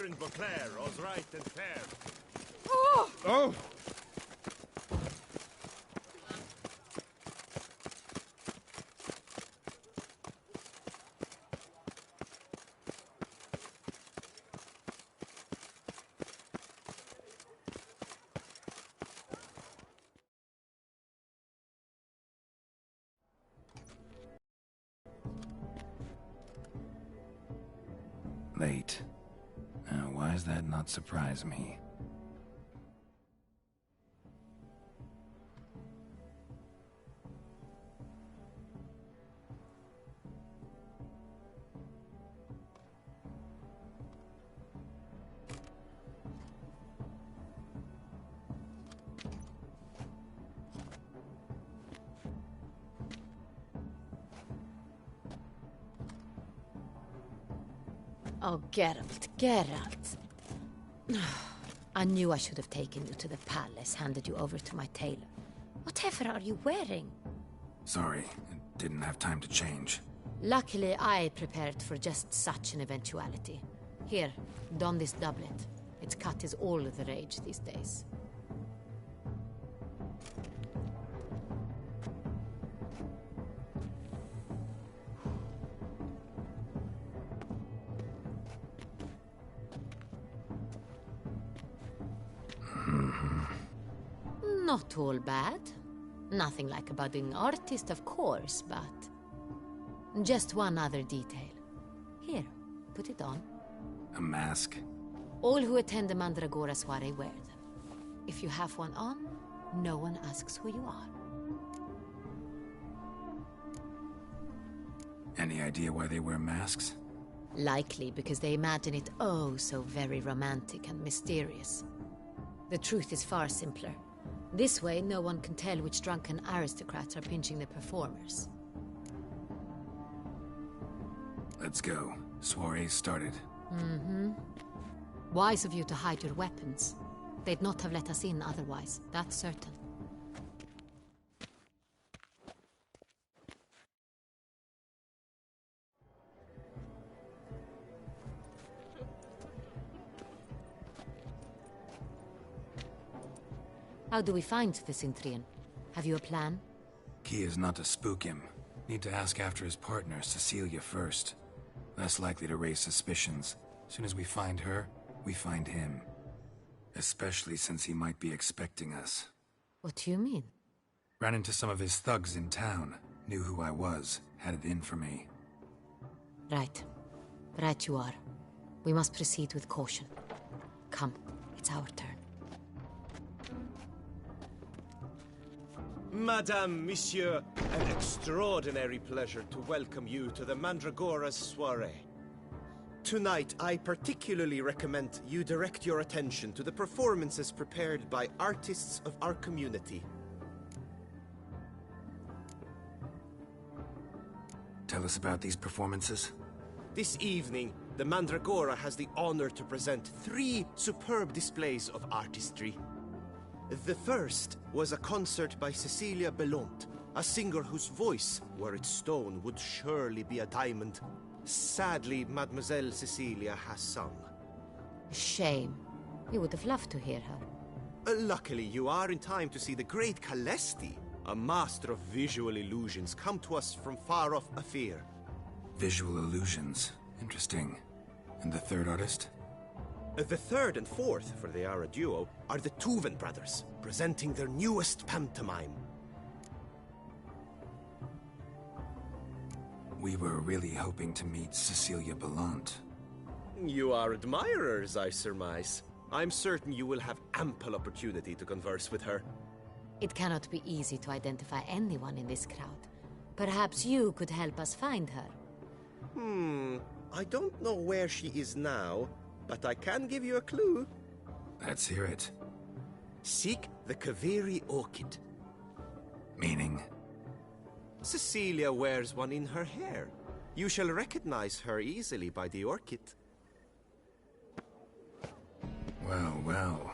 Baron Beauclair, all's right and fair. Oh! Late. Why does that not surprise me? Oh, Geralt, Geralt. I knew I should have taken you to the palace, handed you over to my tailor. Whatever are you wearing? Sorry, I didn't have time to change. Luckily, I prepared for just such an eventuality. Here, don this doublet. Its cut is all the rage these days. Not all bad. Nothing like a budding artist, of course, but... just one other detail. Here, put it on. A mask? All who attend the Mandragora soiree wear them. If you have one on, no one asks who you are. Any idea why they wear masks? Likely because they imagine it oh so very romantic and mysterious. The truth is far simpler. This way, no one can tell which drunken aristocrats are pinching the performers. Let's go. Soiree's started. Mm-hmm. Wise of you to hide your weapons. They'd not have let us in otherwise, that's certain. How do we find the Cintrian? Have you a plan? Key is not to spook him. Need to ask after his partner, Cecilia, first. Less likely to raise suspicions. Soon as we find her, we find him. Especially since he might be expecting us. What do you mean? Ran into some of his thugs in town. Knew who I was. Had it in for me. Right. Right you are. We must proceed with caution. Come, it's our turn. Madame, Monsieur, an extraordinary pleasure to welcome you to the Mandragora's soiree. Tonight, I particularly recommend you direct your attention to the performances prepared by artists of our community. Tell us about these performances. This evening, the Mandragora has the honor to present 3 superb displays of artistry. The first was a concert by Cecilia Belont, a singer whose voice, were it stone, would surely be a diamond. Sadly, Mademoiselle Cecilia has sung. Shame. You would have loved to hear her. Luckily, you are in time to see the great Calesti, a master of visual illusions, come to us from far off Afir. Visual illusions. Interesting. And the third artist? The third and fourth, for they are a duo, are the Tuven brothers, presenting their newest pantomime. We were really hoping to meet Cecilia Belont. You are admirers, I surmise. I'm certain you will have ample opportunity to converse with her. It cannot be easy to identify anyone in this crowd. Perhaps you could help us find her. I don't know where she is now, but I can give you a clue. Let's hear it. Seek the Kaveri orchid. Meaning? Cecilia wears one in her hair. You shall recognize her easily by the orchid. Well, well.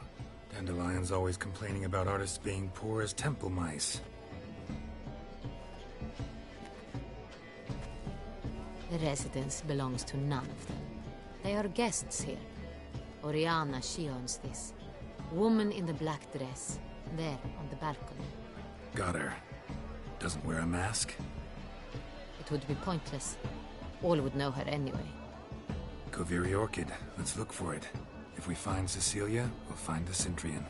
Dandelion's always complaining about artists being poor as temple mice. The residence belongs to none of them. They are guests here. Oriana, she owns this. Woman in the black dress. There, on the balcony. Got her. Doesn't wear a mask? It would be pointless. All would know her anyway. Koviri Orchid. Let's look for it. If we find Cecilia, we'll find the Centrian.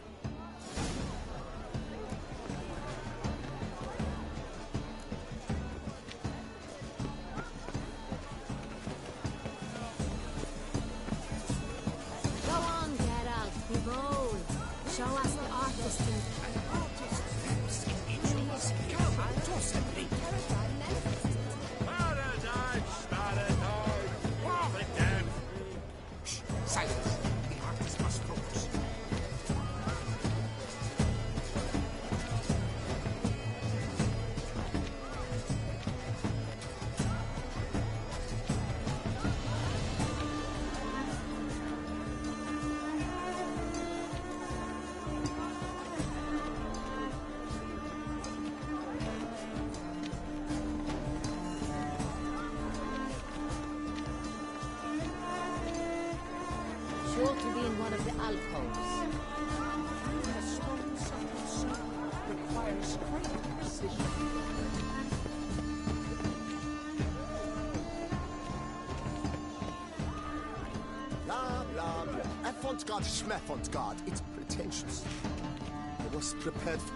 Go on, Geralt. Be bold. Show us the artist in... Silence. The artist must focus. Sure to be in one of the alcoves. A stone subtle suit requires great precision. Blah, blah, blah. Avant-garde, schmavant-garde. It's pretentious. I was prepared for...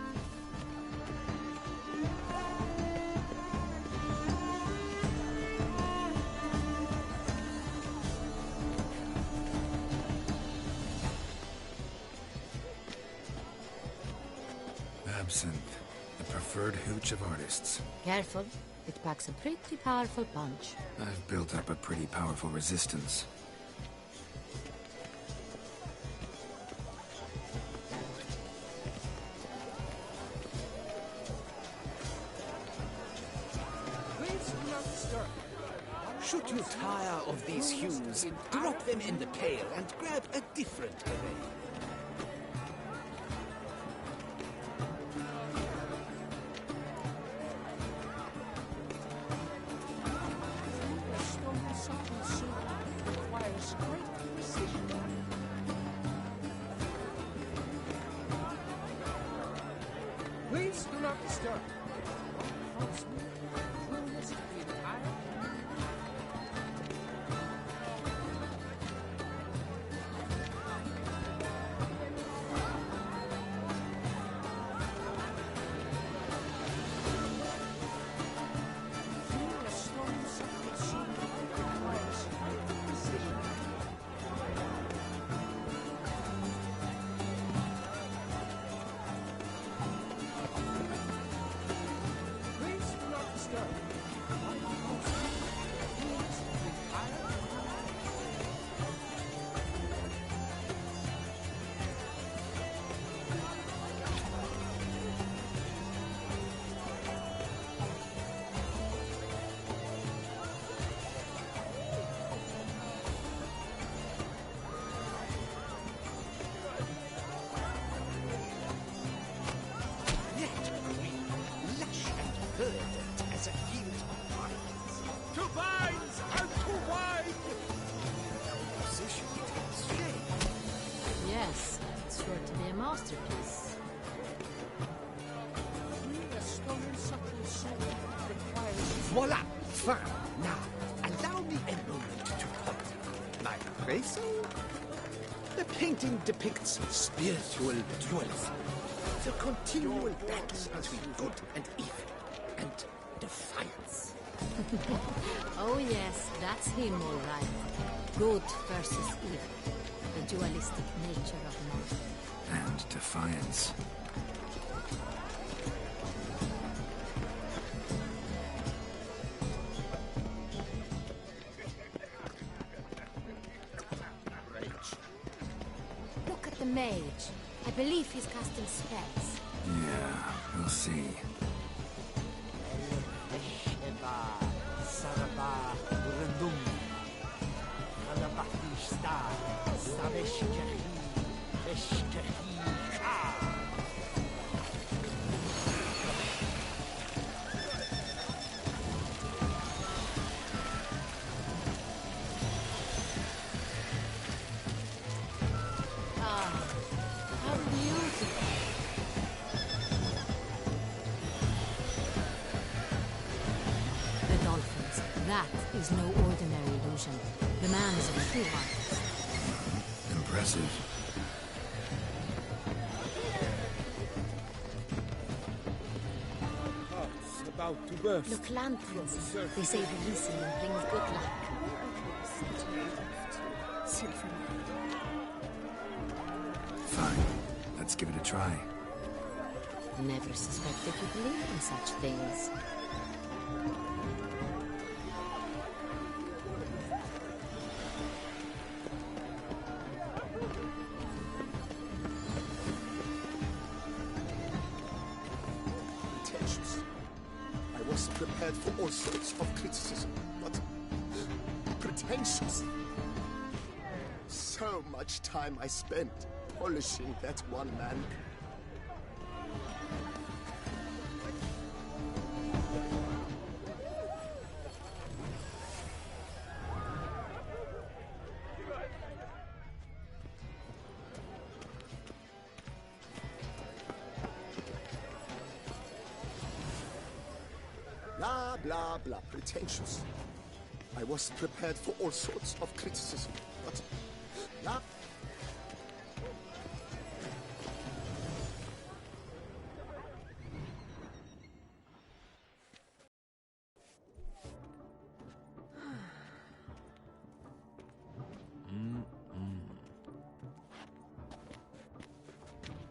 Absinthe. The preferred hooch of artists. Careful. It packs a pretty powerful punch. I've built up a pretty powerful resistance. Please do not stir. Should you tire of these hues, drop them in the pail and grab a different array. A stone subtle suit requires great precision. Please do not disturb. Folks, clueless to the entire... A stone subtle suit requires great precision. Please do not disturb. Please retire. Yet green, lush and verdant as a field of vines. To vines and to wine! Position takes shape. Yes, it's sure to be a masterpiece. A stone subtle suit requires Voila! Fine. Now, allow me a moment to ponder. My appraisal? The painting depicts spiritual dualism. The continual battle between good and evil, and defiance. Oh yes, that's him all right. Good versus evil. The dualistic nature of man. And defiance. Look at the mage. I believe he's casting spells. Yeah, we'll see. That is no ordinary illusion. The man is a true artist. Impressive. Hearts about to burst. Look, lanterns. They say releasing them brings good luck. Fine. Let's give it a try. Never suspected you believe in such things. Pretentious. I was prepared for all sorts of criticism, but pretentious. So much time I spent polishing that one man. Blah, blah, blah. Pretentious. I was prepared for all sorts of criticism, but blah.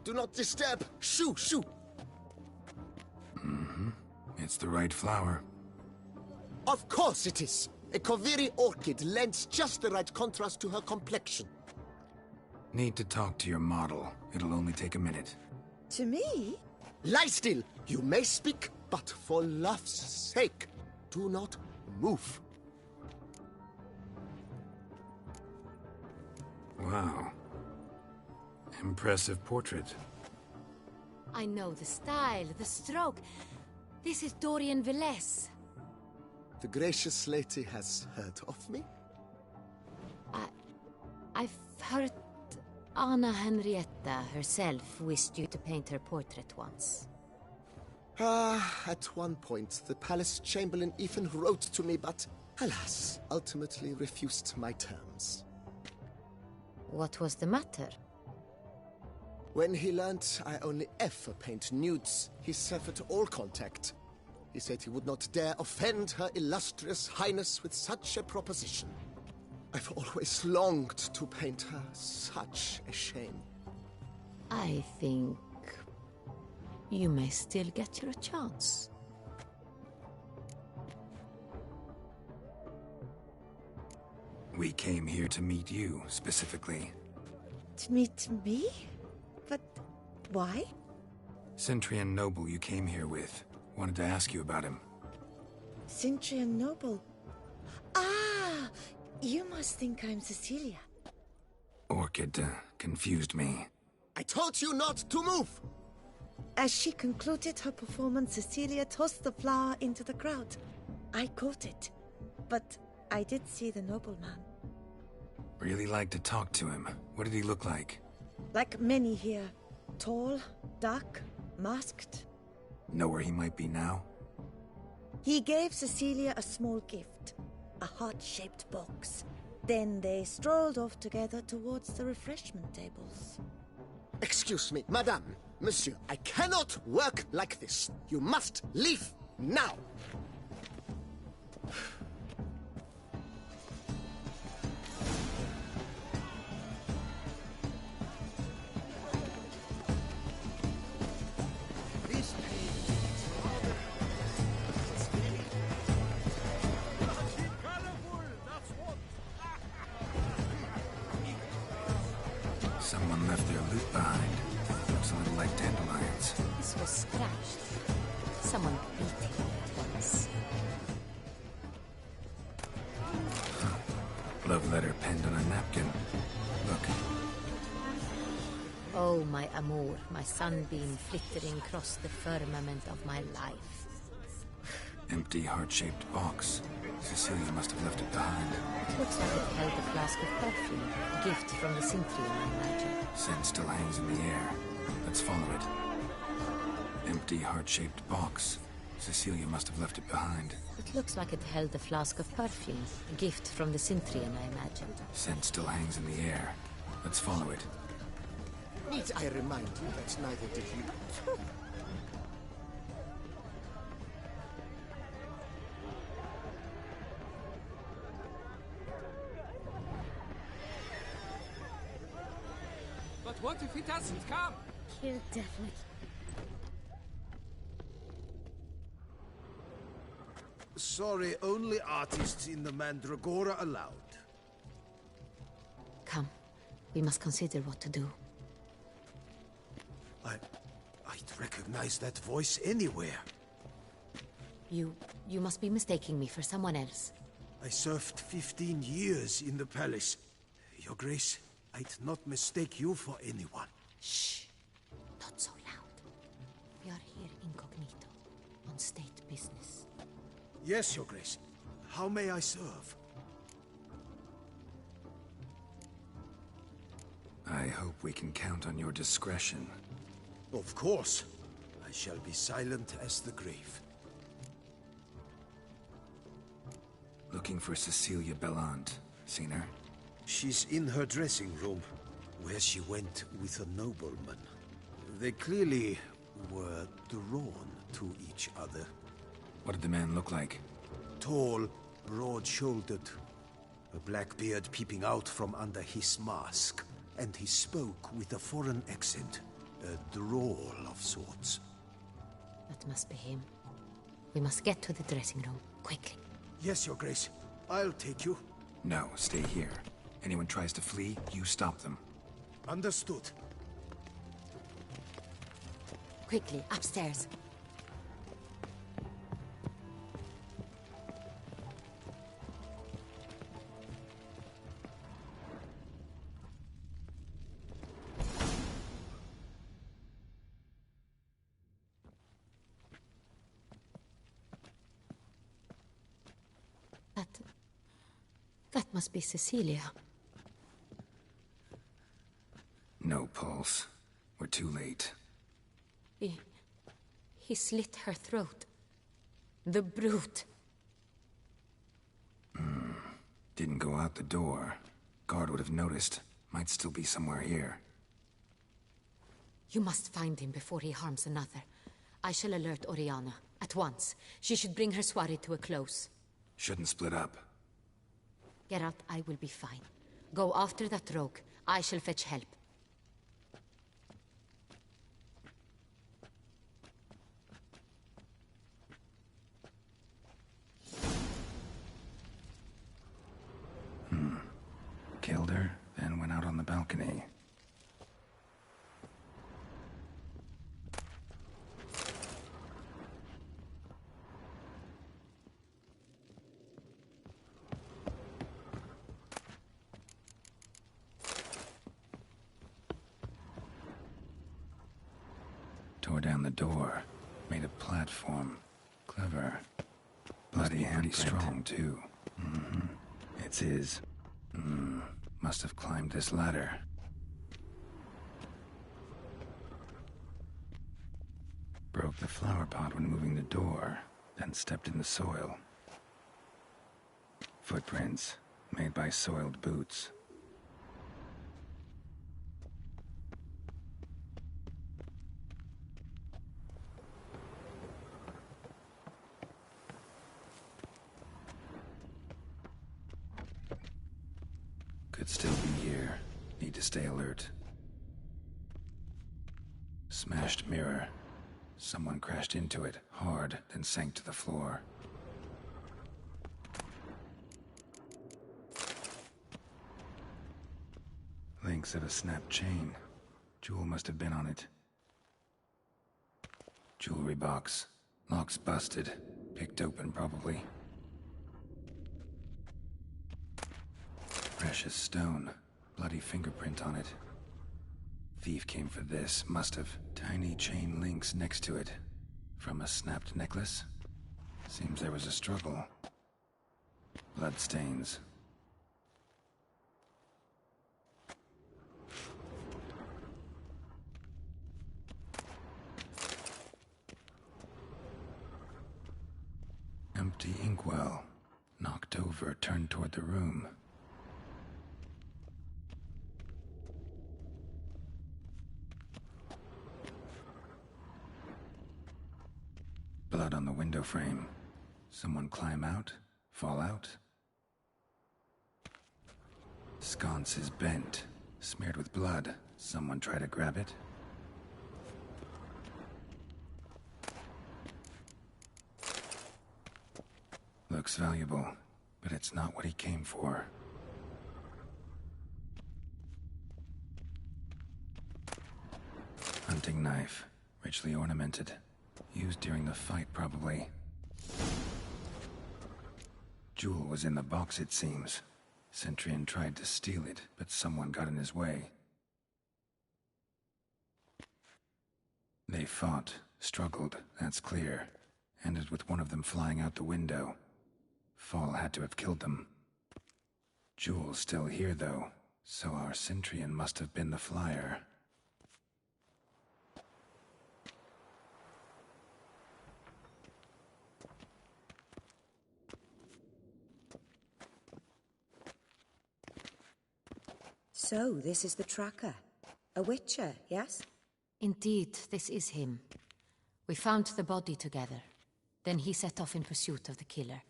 Do not disturb! Shoo! Shoo! It's the right flower. Of course it is! A Koviri orchid lends just the right contrast to her complexion. Need to talk to your model. It'll only take a minute. To me? Lie still! You may speak, but for love's sake, do not move. Wow. Impressive portrait. I know the style, the stroke. This is Dorian Velez. The gracious lady has heard of me? I've heard Anna Henrietta herself wished you to paint her portrait once. At one point, the palace chamberlain even wrote to me, but alas, ultimately refused my terms. What was the matter? When he learnt I only ever paint nudes, he severed all contact. He said he would not dare offend her illustrious highness with such a proposition. I've always longed to paint her. Such a shame. I think you may still get your chance. We came here to meet you, specifically. To meet me? But why? Centrian noble you came here with. Wanted to ask you about him. Cintrian Noble. Ah! You must think I'm Cecilia. Orchid confused me. I told you not to move! As she concluded her performance, Cecilia tossed the flower into the crowd. I caught it. But I did see the nobleman. Really like to talk to him. What did he look like? Like many here. Tall, dark, masked. Know where he might be now? He gave Cecilia a small gift. A heart-shaped box. Then they strolled off together towards the refreshment tables. Excuse me, madame, monsieur, I cannot work like this. You must leave now. Someone left their loot behind. Looks a little like dandelions. This was scratched. Someone beat him once. Love letter penned on a napkin. Look, Oh, my amour, my sunbeam flittering across the firmament of my life. empty heart-shaped box. Cecilia must have left it behind. Looks like it held a flask of perfume. A gift from the Cintrian, I imagine. Scent still hangs in the air. Let's follow it. Empty heart-shaped box. Cecilia must have left it behind. It looks like it held a flask of perfume. A gift from the Cintrian, I imagine. Scent still hangs in the air. Let's follow it. Need I remind you that neither did you? But what if he doesn't come? He'll definitely... Sorry, only artists in the Mandragora allowed. Come. We must consider what to do. I'd recognize that voice anywhere. You must be mistaking me for someone else. I served 15 years in the palace. Your Grace, I'd not mistake you for anyone. Shh. Not so loud. We are here incognito, on state business. Yes, Your Grace. How may I serve? I hope we can count on your discretion. Of course. I shall be silent as the grave. Looking for Cecilia Bellant. Seen her? She's in her dressing room, where she went with a nobleman. They clearly were drawn to each other. What did the man look like? Tall, broad-shouldered, a black beard peeping out from under his mask, and he spoke with a foreign accent, a drawl of sorts. That must be him. We must get to the dressing room, quickly. Yes, Your Grace. I'll take you. No, stay here. Anyone tries to flee, you stop them. Understood. Quickly, upstairs. That must be Cecilia. No pulse. We're too late. He slit her throat. The brute. Didn't go out the door. Guard would have noticed. Might still be somewhere here. You must find him before he harms another. I shall alert Oriana. At once. She should bring her soirée to a close. Shouldn't split up. Geralt, I will be fine. Go after that rogue. I shall fetch help. Killed her, then went out on the balcony. Tore down the door. Made a platform. Clever. Bloody and strong, too. It's his. Must have climbed this ladder. Broke the flower pot when moving the door, then stepped in the soil. Footprints, made by soiled boots. Could still be here. Need to stay alert. Smashed mirror. Someone crashed into it, hard, then sank to the floor. Links of a snapped chain. Jewel must have been on it. Jewelry box. Lock's busted. Picked open, probably. Precious stone. Bloody fingerprint on it. Thief came for this. Must have. Tiny chain links next to it. From a snapped necklace? Seems there was a struggle. Bloodstains. Empty inkwell. Knocked over, turned toward the room. Blood on the window frame. Someone climb out? Fall out? Sconce is bent, smeared with blood. Someone try to grab it? Looks valuable, but it's not what he came for. Hunting knife, richly ornamented. Used during the fight, probably. Jewel was in the box, it seems. Centurion tried to steal it, but someone got in his way. They fought, struggled, that's clear. Ended with one of them flying out the window. Fall had to have killed them. Jewel's still here, though, so our Centurion must have been the flyer. So, this is the tracker. A witcher, yes? Indeed, this is him. We found the body together. Then he set off in pursuit of the killer.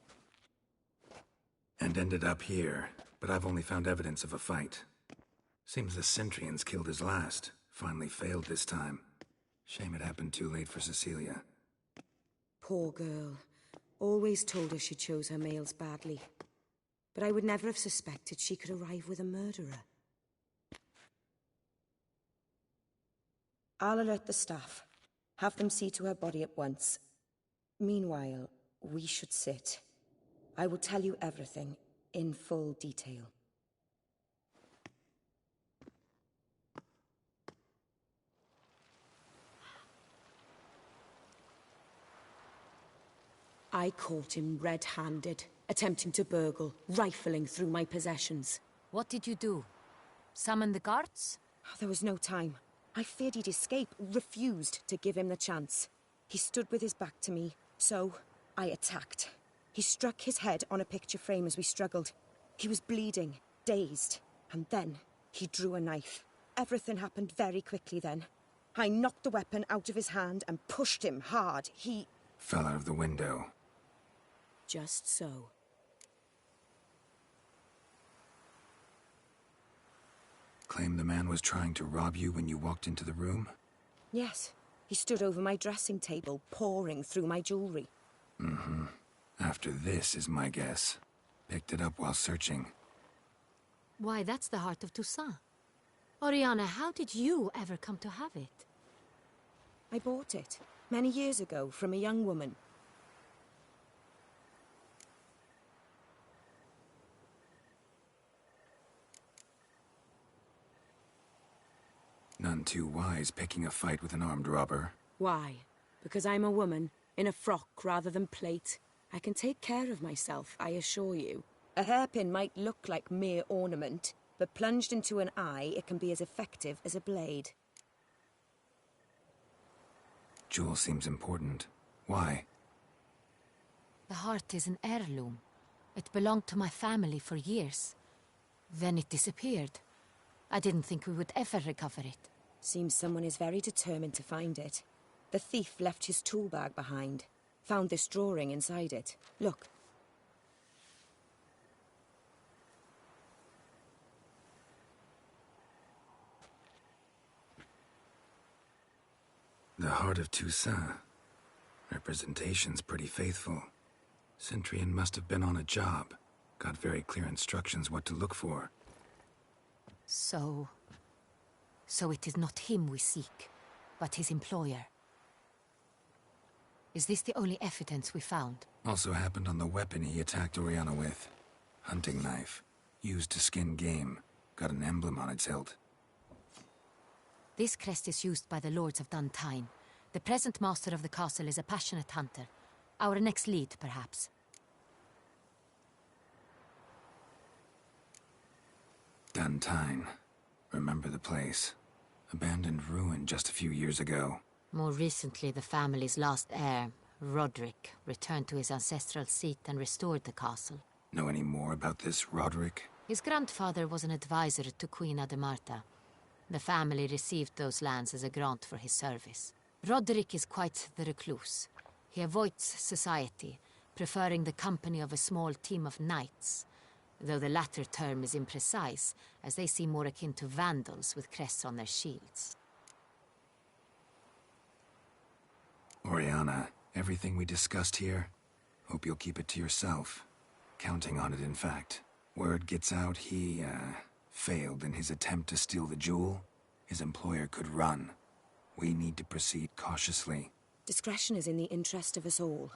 And ended up here, but I've only found evidence of a fight. Seems the Centurions killed his last. Finally failed this time. Shame it happened too late for Cecilia. Poor girl. Always told her she chose her males badly. But I would never have suspected she could arrive with a murderer. I'll alert the staff. Have them see to her body at once. Meanwhile, we should sit. I will tell you everything, in full detail. I caught him red-handed, attempting to burgle, rifling through my possessions. What did you do? Summon the guards? There was no time. I feared he'd escape, refused to give him the chance. He stood with his back to me, so I attacked. He struck his head on a picture frame as we struggled. He was bleeding, dazed, and then he drew a knife. Everything happened very quickly then. I knocked the weapon out of his hand and pushed him hard. He fell out of the window. Just so. Claim the man was trying to rob you when you walked into the room? Yes. He stood over my dressing table, pouring through my jewelry. Mm-hmm. After this is my guess. Picked it up while searching. Why, that's the heart of Toussaint. Oriana, how did you ever come to have it? I bought it, many years ago, from a young woman. None too wise picking a fight with an armed robber. Why? Because I'm a woman, in a frock rather than plate. I can take care of myself, I assure you. A hairpin might look like mere ornament, but plunged into an eye, it can be as effective as a blade. Jewel seems important. Why? The heart is an heirloom. It belonged to my family for years. Then it disappeared. I didn't think we would ever recover it. Seems someone is very determined to find it. The thief left his tool bag behind. Found this drawing inside it. Look. The heart of Toussaint. Representation's pretty faithful. Centurion must have been on a job. Got very clear instructions what to look for. So it is not him we seek, but his employer. Is this the only evidence we found? Also happened on the weapon he attacked Oriana with. Hunting knife. Used to skin game. Got an emblem on its hilt. This crest is used by the Lords of Duntine. The present master of the castle is a passionate hunter. Our next lead, perhaps. Duntine. Remember the place. Abandoned ruin just a few years ago. More recently, the family's last heir, Roderick returned to his ancestral seat and restored the castle. Know any more about this Roderick? His grandfather was an advisor to Queen Ademarta. The family received those lands as a grant for his service. Roderick is quite the recluse. He avoids society, preferring the company of a small team of knights, though the latter term is imprecise, as they seem more akin to vandals with crests on their shields. Oriana, everything we discussed here, hope you'll keep it to yourself. Counting on it, in fact. Word gets out he, failed in his attempt to steal the jewel. His employer could run. We need to proceed cautiously. Discretion is in the interest of us all.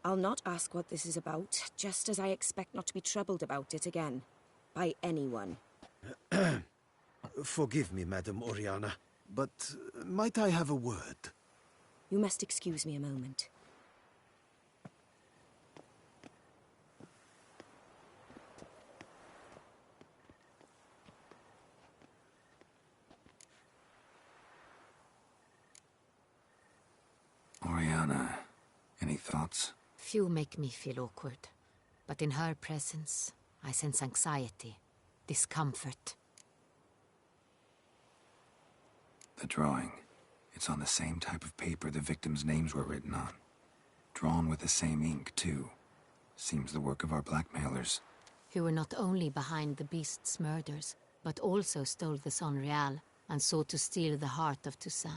I'll not ask what this is about, just as I expect not to be troubled about it again. By anyone. Forgive me, Madam Oriana, but might I have a word? You must excuse me a moment. Oriana, any thoughts? Few make me feel awkward, but in her presence, I sense anxiety, discomfort. The drawing. It's on the same type of paper the victims' names were written on. Drawn with the same ink, too. Seems the work of our blackmailers. Who were not only behind the beast's murders, but also stole the Sonreal and sought to steal the heart of Toussaint.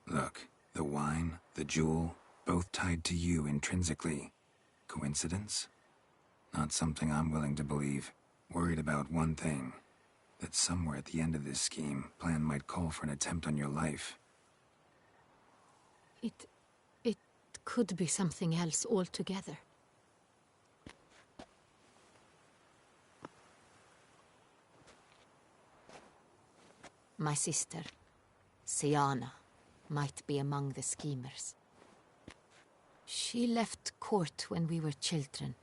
Look, the wine, the jewel, both tied to you intrinsically. Coincidence? Not something I'm willing to believe. Worried about one thing. That somewhere at the end of this scheme, plan might call for an attempt on your life. It could be something else altogether. My sister, Siana, might be among the schemers. She left court when we were children.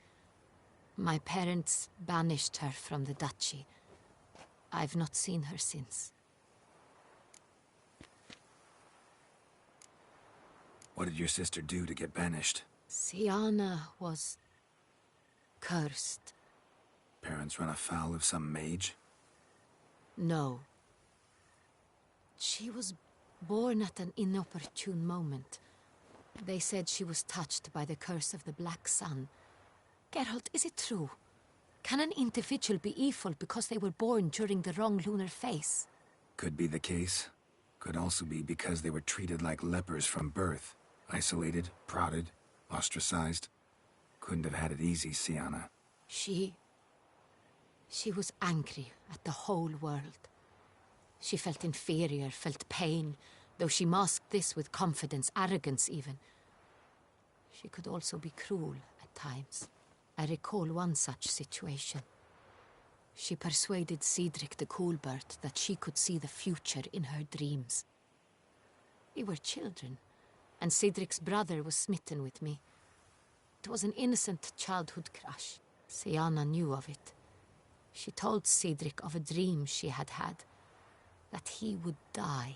My parents banished her from the duchy. I've not seen her since. What did your sister do to get banished? Siana was cursed. Parents run afoul of some mage? No. She was born at an inopportune moment. They said she was touched by the curse of the Black Sun. Geralt, is it true? Can an individual be evil because they were born during the wrong lunar phase? Could be the case. Could also be because they were treated like lepers from birth. Isolated, prodded, ostracized. Couldn't have had it easy, Siana. She was angry at the whole world. She felt inferior, felt pain, though she masked this with confidence, arrogance even. She could also be cruel at times. I recall one such situation. She persuaded Cedric the Coolbird that she could see the future in her dreams. We were children, and Cedric's brother was smitten with me. It was an innocent childhood crush. Siana knew of it. She told Cedric of a dream she had had, that he would die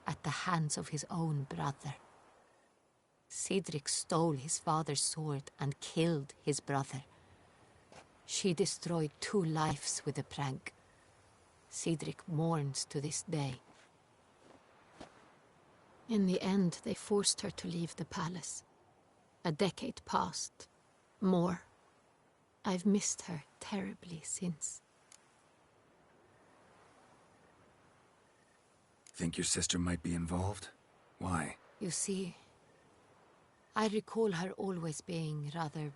at the hands of his own brother. Cedric stole his father's sword and killed his brother. She destroyed 2 lives with a prank. Cedric mourns to this day. In the end, they forced her to leave the palace. A decade passed. More. I've missed her terribly since. Think your sister might be involved? Why? You see, I recall her always being rather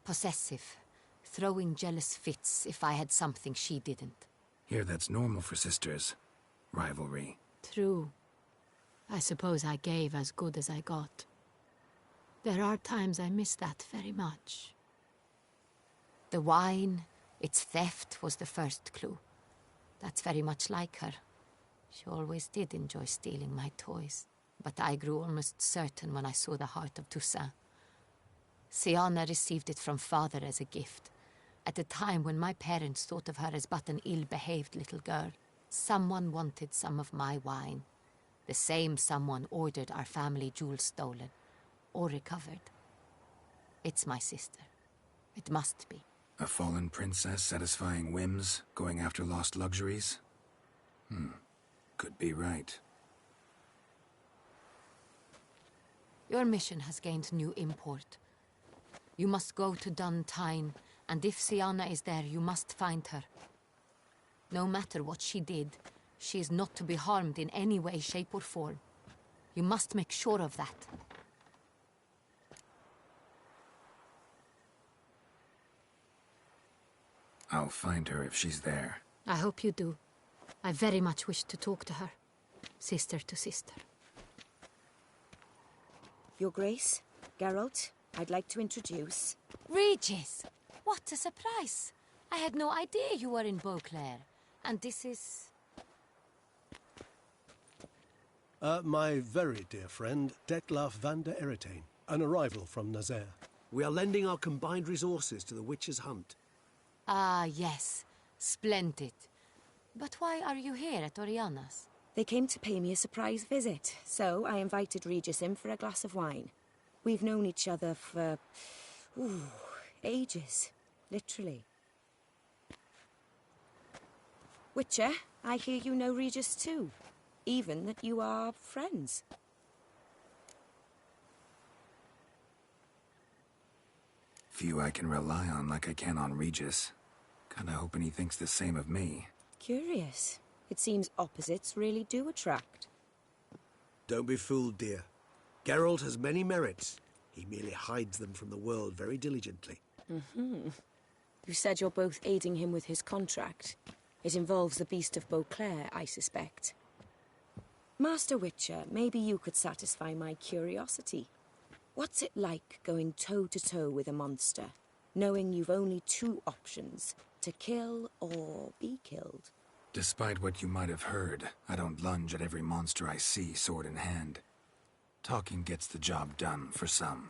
possessive, throwing jealous fits if I had something she didn't. Here, that's normal for sisters. Rivalry. True. I suppose I gave as good as I got. There are times I miss that very much. The wine, its theft, was the first clue. That's very much like her. She always did enjoy stealing my toys. But I grew almost certain when I saw the heart of Toussaint. Siana received it from father as a gift. At a time when my parents thought of her as but an ill-behaved little girl. Someone wanted some of my wine. The same someone ordered our family jewels stolen. or recovered. It's my sister. It must be. A fallen princess satisfying whims, going after lost luxuries? Could be right. Your mission has gained new import. You must go to Dun Tyne, and if Sienna is there, you must find her. No matter what she did, she is not to be harmed in any way, shape, or form. You must make sure of that. I'll find her if she's there. I hope you do. I very much wish to talk to her. Sister to sister. Your Grace, Geralt, I'd like to introduce... Regis! What a surprise! I had no idea you were in Beauclair. And this is... My very dear friend, Detlaf van der Eretain, an arrival from Nazaire. We are lending our combined resources to the Witcher's hunt. Ah, yes. Splendid. But why are you here at Oriana's? They came to pay me a surprise visit, so I invited Regis in for a glass of wine. We've known each other for... ages. Literally. Witcher, I hear you know Regis too. Even that you are friends. Few I can rely on like I can on Regis. Kinda hoping he thinks the same of me. Curious. It seems opposites really do attract. Don't be fooled, dear. Geralt has many merits. He merely hides them from the world very diligently. You said you're both aiding him with his contract. It involves the Beast of Beauclair, I suspect. Master Witcher, maybe you could satisfy my curiosity. What's it like going toe-to-toe with a monster, knowing you've only two options, to kill or be killed? Despite what you might have heard, I don't lunge at every monster I see, sword in hand. Talking gets the job done, for some.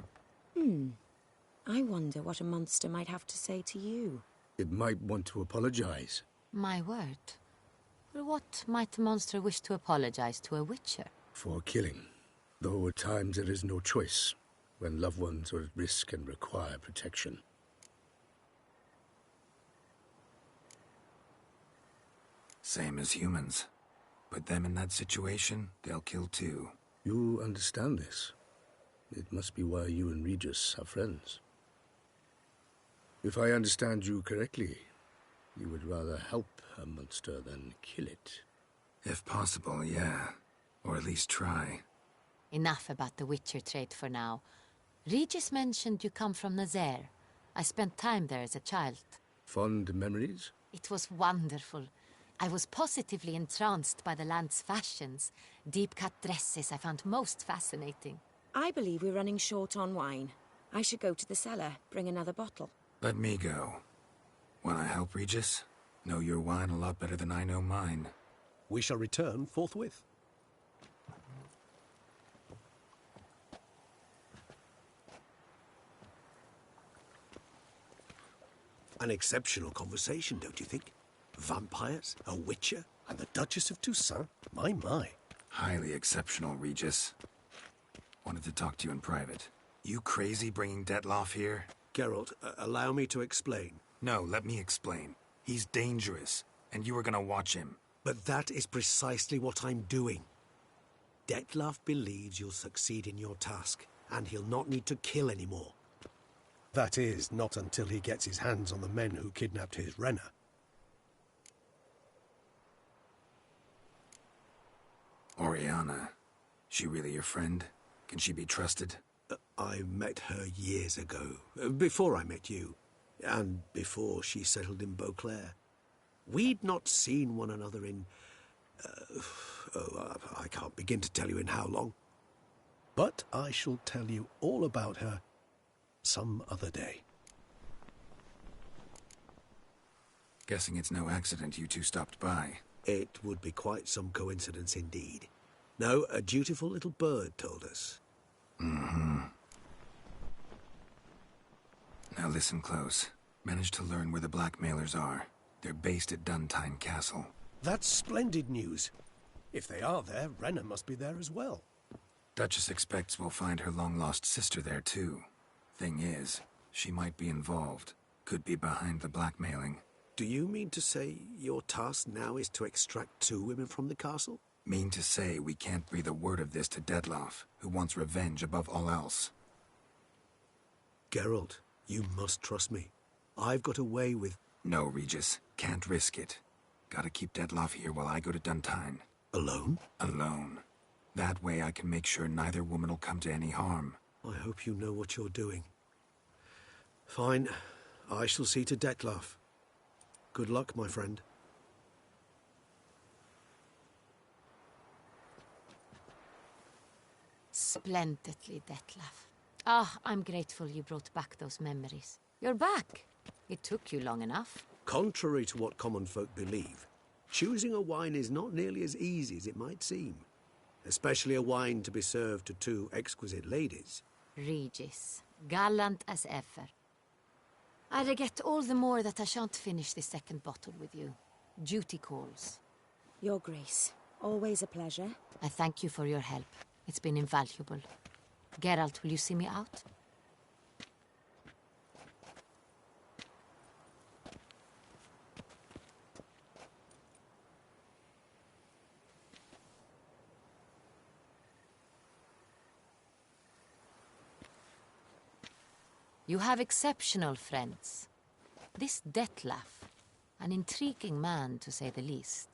I wonder what a monster might have to say to you. It might want to apologize. My word. Well, what might a monster wish to apologize to a witcher? For killing. Though at times there is no choice, when loved ones are at risk and require protection. Same as humans. Put them in that situation, they'll kill too. You understand this. It must be why you and Regis are friends. If I understand you correctly, you would rather help a monster than kill it. If possible, yeah. Or at least try. Enough about the Witcher trait for now. Regis mentioned you come from Nazaire. I spent time there as a child. Fond memories? It was wonderful. I was positively entranced by the land's fashions. Deep-cut dresses I found most fascinating. I believe we're running short on wine. I should go to the cellar, bring another bottle. Let me go. Wanna help, Regis? Know your wine a lot better than I know mine. We shall return forthwith. An exceptional conversation, don't you think? Vampires, a witcher, And the Duchess of Toussaint? My. Highly exceptional, Regis. Wanted to talk to you in private. You crazy bringing Detlaf here? Geralt, allow me to explain. No, let me explain. He's dangerous, and you were gonna watch him. But that is precisely what I'm doing. Detlaf believes you'll succeed in your task, and he'll not need to kill anymore. That is, not until he gets his hands on the men who kidnapped his Renner. Oriana. She really your friend? Can she be trusted? I met her years ago, before I met you, and before she settled in Beauclair. We'd not seen one another in... I can't begin to tell you in how long. But I shall tell you all about her some other day. Guessing it's no accident you two stopped by. It would be quite some coincidence indeed. No, a dutiful little bird told us. Now listen close. Managed to learn where the blackmailers are. They're based at Dun Tyne Castle. That's splendid news. If they are there, Renner must be there as well. Duchess expects we'll find her long-lost sister there, too. Thing is, she might be involved. Could be behind the blackmailing. Do you mean to say your task now is to extract 2 women from the castle? Mean to say we can't breathe a word of this to Dettlaff, who wants revenge above all else. Geralt, you must trust me. I've got a way with... No, Regis. Can't risk it. Gotta keep Dettlaff here while I go to Duntine. Alone? Alone. That way I can make sure neither woman will come to any harm. I hope you know what you're doing. Fine. I shall see to Dettlaff. Good luck, my friend. Splendidly, Dettlaff. Ah, I'm grateful you brought back those memories. You're back. It took you long enough. Contrary to what common folk believe, choosing a wine is not nearly as easy as it might seem. Especially a wine to be served to 2 exquisite ladies. Regis, gallant as ever. I regret all the more that I shan't finish the 2nd bottle with you. Duty calls. Your Grace, always a pleasure. I thank you for your help. It's been invaluable. Geralt, will you see me out? You have exceptional friends. This Dettlaff, an intriguing man to say the least.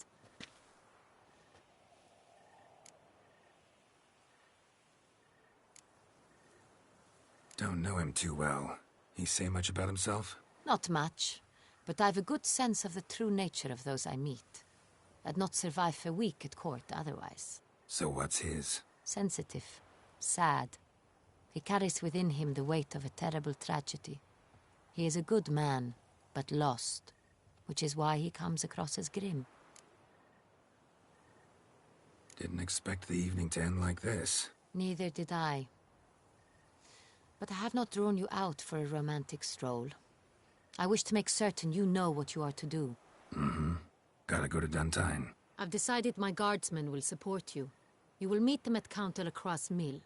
Don't know him too well. He say much about himself? Not much, but I've a good sense of the true nature of those I meet. I'd not survive a week at court otherwise. So what's his? Sensitive, sad. He carries within him the weight of a terrible tragedy. He is a good man, but lost, which is why he comes across as grim. Didn't expect the evening to end like this. Neither did I. But I have not drawn you out for a romantic stroll. I wish to make certain you know what you are to do. Mm-hmm. Gotta go to Duntine. I've decided my guardsmen will support you. You will meet them at Count Delacroix's mill.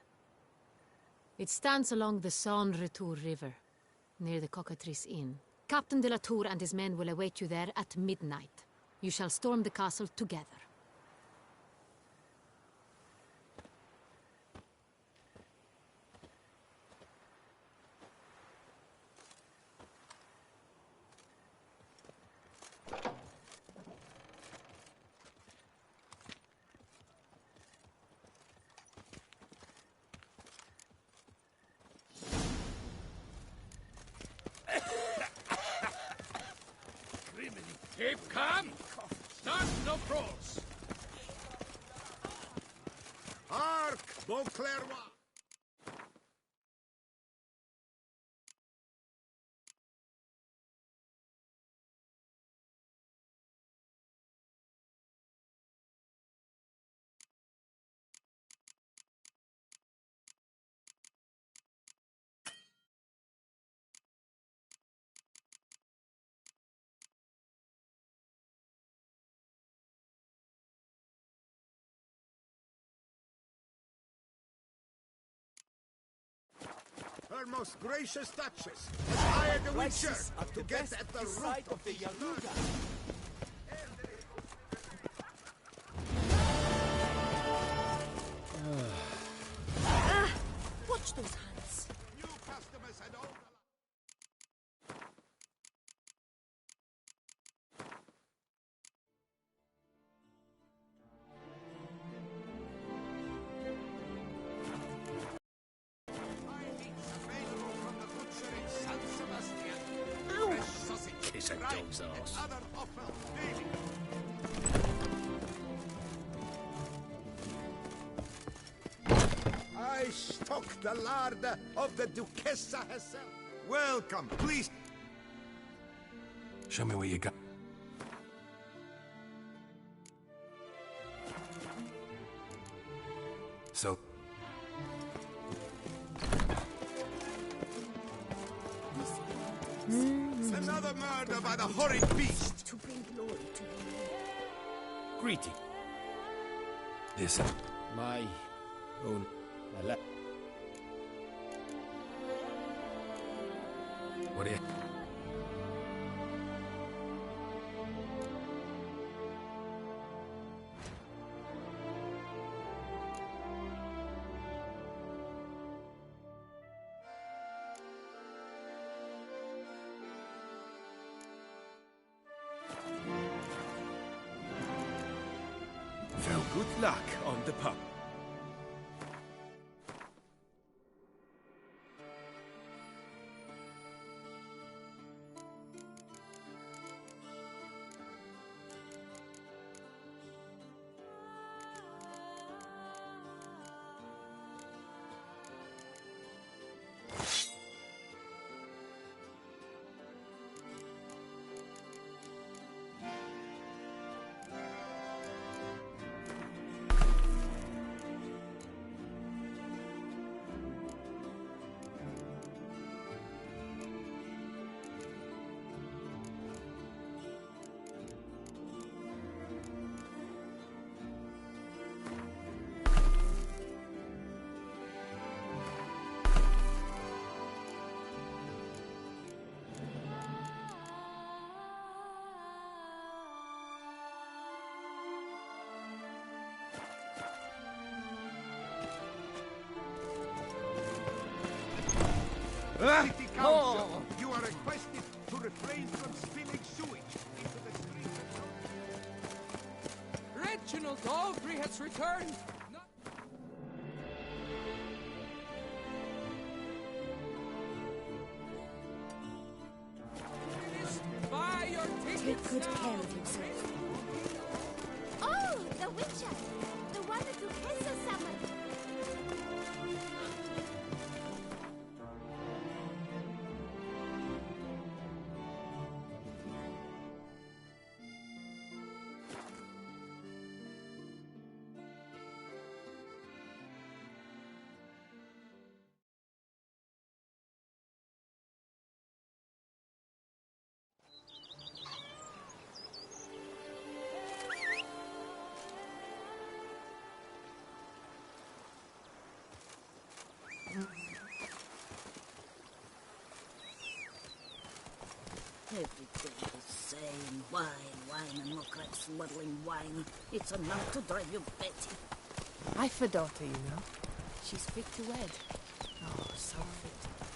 It stands along the Saône-Retour River, near the Cockatrice Inn. Captain de la Tour and his men will await you there at midnight. You shall storm the castle together. Keep calm! Start no cross! Hark, Beauclerc! Her most gracious Duchess has hired a witcher to get at the root of the Yaluga. Watch those hands. New customers and all Kiss a dog's ass. I stock the larder of the Duchessa herself. Welcome, please. Show me what you got. So... Another murder by the horrid beast. To bring glory to you. Greeting. This... My own What do you... Well, good luck on the pub. City Council, you are requested to refrain from spilling sewage into the streets. Reginald Aubrey has returned! Buy your tickets. Take good care of yourself. Oh, the witcher! The one who kisses someone! Every day the same. Wine, and more like smuggling wine. It's enough to drive you batty. I've a daughter, you know. She's fit to wed. Oh, so fit.